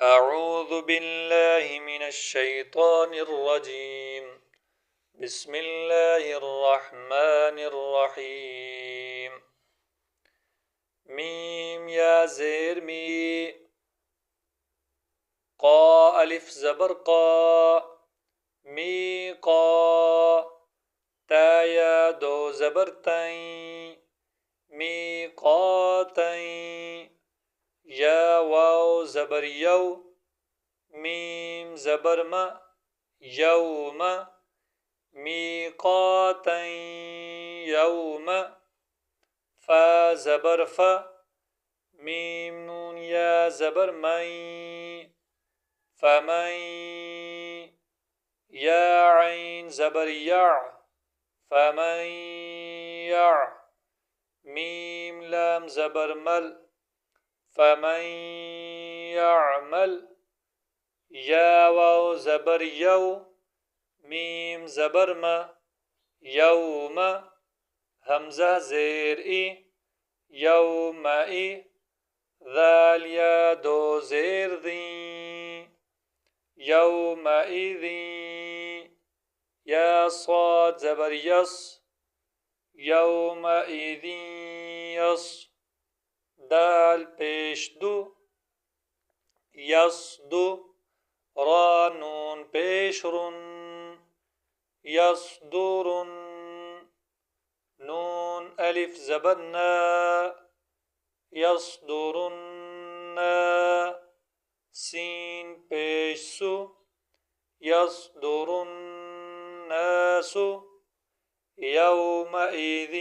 أعوذ بالله من الشيطان الرجيم. بسم الله الرحمن الرحيم. ميم يا زير مي. قا ألف زبر قا. مي قا. تا يا دو زبر تين. مي قا تين. يا واو زبر يو. ميم زبر ما. يوم. ميقاتا يوم. فا زبر فا. ميم نون يا زبر مي. فمن. يا عين زبر يع. فمن يع. ميم لام زبر مل. فمن يعمل. يا واو زبر يو. ميم زبر ما. يوم. همزة زير إي. يوم إي. ذال يا دو زير ذي. يومئذ. يا صاد زبر يص. يومئذ يص. دال پیش دو. يصدو. را نون پیش رن. يصدر. نون ألف زبرنا. يصدرن. سين پیش سو. يصدر الناس. يومئذ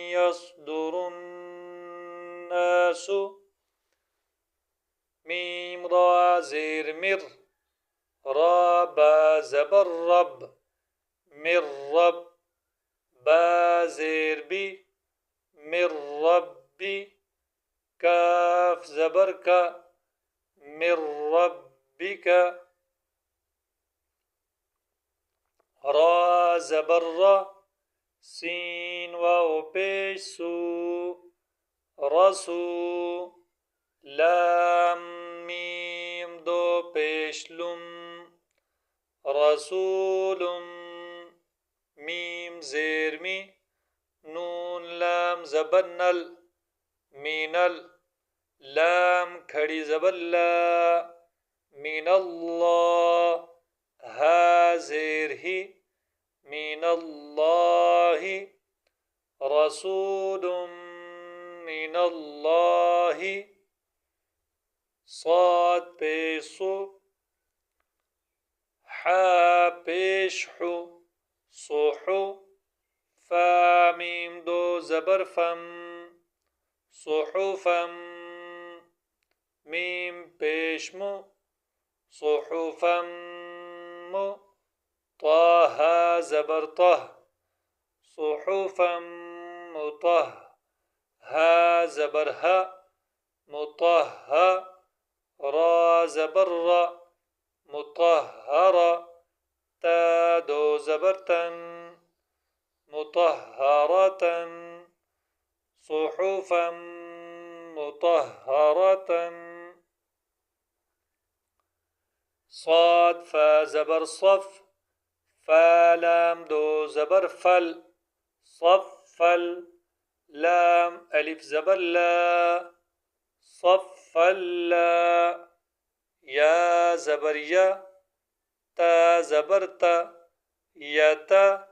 يصدر الناس. ميم را زير مر. را با زبر رب. من رب. با زير بي. من ربي. كاف زبر كا. من ربك. را زبر را. سين واو پیش سو. رسو. لام ميم دو پیش لم. رسول. ميم زير مي. نون لام زبر نل. مینل. لام کھڑی زبر لا. من الله. ها زير هي. من الله. رسول من الله. صاد بيصو. حا بيشحو. صحو. فا ميم دو زبر فم. صحفا. ميم بيشمو. صحفا مو. طه زبر طه. صحفا مطه. ها زبر ها. مطه. را زبر را. مطهرة. تا دو زبرتن. مطهرة. صحفا مطهرة. صاد فا زبر صف. فا لام دو زبر فل. صفل. لام ألف زبر لا. صفلا. يا زبر يا. تا زبر تا. يتا.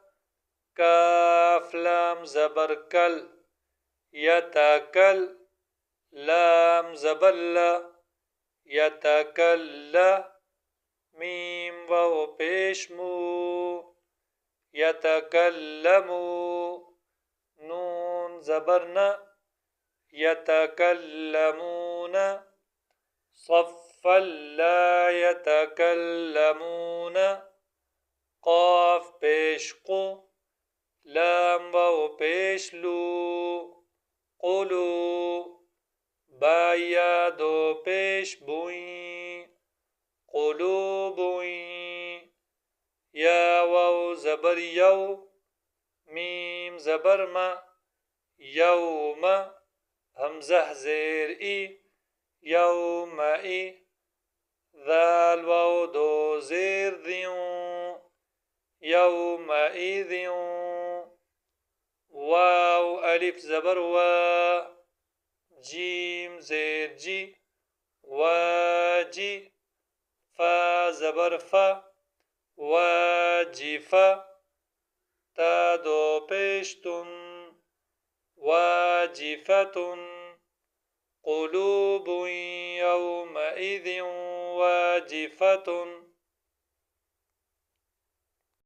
كاف لام زبر كل. يتكل. لام زبر لا. يتكل. ميم واو پیش مو. يتكلموا. نون زبرنا. يتكلمون. صفا لا يتكلمون. قاف پیش قو. لام واو پیش لو. قلو. با یا دو پیش بوئی. قلوبوئی. يا واو زبر يو. ميم زبر ما. يوم. همزة زير إي. يومئ. ذال واو دو زير ذيو يومئذ واو ألف زبر جيم زير جي واجي فا زبر واجف تا دو پیشتن واجفة قلوب يومئذ واجفة